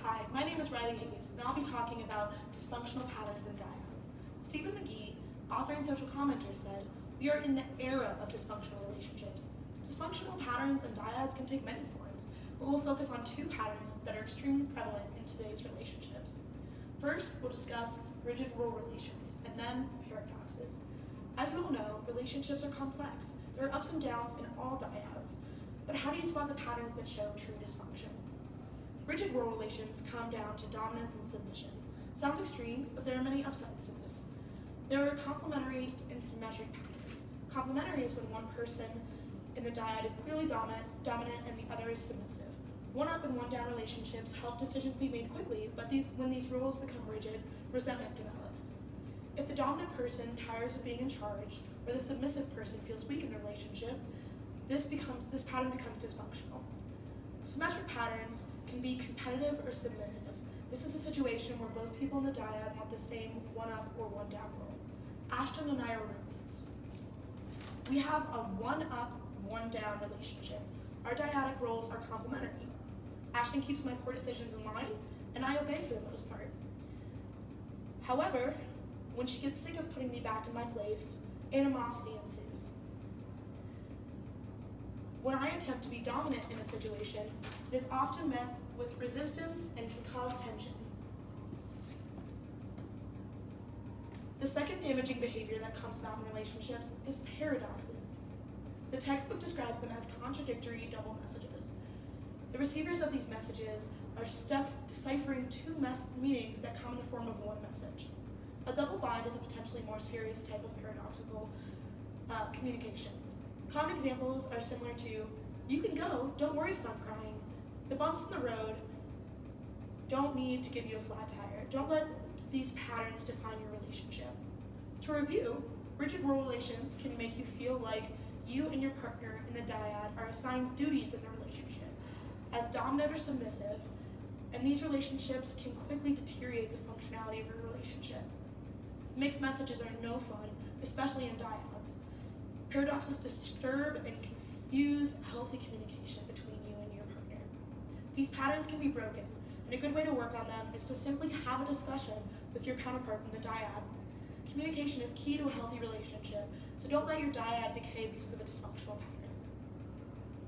Hi, my name is Riley Hayes, and I'll be talking about dysfunctional patterns in dyads. Stephen McGee, author and social commenter, said, "We are in the era of dysfunctional relationships. Dysfunctional patterns in dyads can take many forms, but we'll focus on two patterns that are extremely prevalent in today's relationships. First, we'll discuss rigid role relations, and then paradoxes. As you all know, relationships are complex. There are ups and downs in all dyads, but how do you spot the patterns that show true dysfunction? Rigid role relations come down to dominance and submission. Sounds extreme, but there are many upsides to this. There are complementary and symmetric patterns. Complementary is when one person in the dyad is clearly dominant and the other is submissive. One-up and one-down relationships help decisions be made quickly, but when these roles become rigid, resentment develops. If the dominant person tires of being in charge, or the submissive person feels weak in the relationship, this pattern becomes dysfunctional. Symmetric patterns can be competitive or submissive. This is a situation where both people in the dyad want the same one-up or one-down role. Ashton and I are roommates. We have a one-up, one-down relationship. Our dyadic roles are complementary. Ashton keeps my poor decisions in line, and I obey for the most part. However, when she gets sick of putting me back in my place, animosity ensues. When I attempt to be dominant in a situation, it is often met with resistance and can cause tension. The second damaging behavior that comes about in relationships is paradoxes. The textbook describes them as contradictory double messages. The receivers of these messages are stuck deciphering two meanings that come in the form of one message. A double bind is a potentially more serious type of paradoxical communication. Common examples are similar to, "You can go, don't worry if I'm crying. The bumps in the road don't need to give you a flat tire." Don't let these patterns define your relationship. To review, rigid role relations can make you feel like you and your partner in the dyad are assigned duties in the relationship as dominant or submissive, and these relationships can quickly deteriorate the functionality of your relationship. Mixed messages are no fun, especially in dyads. Paradoxes disturb and confuse healthy communication between you and your partner. These patterns can be broken, and a good way to work on them is to simply have a discussion with your counterpart in the dyad. Communication is key to a healthy relationship, so don't let your dyad decay because of a dysfunctional pattern.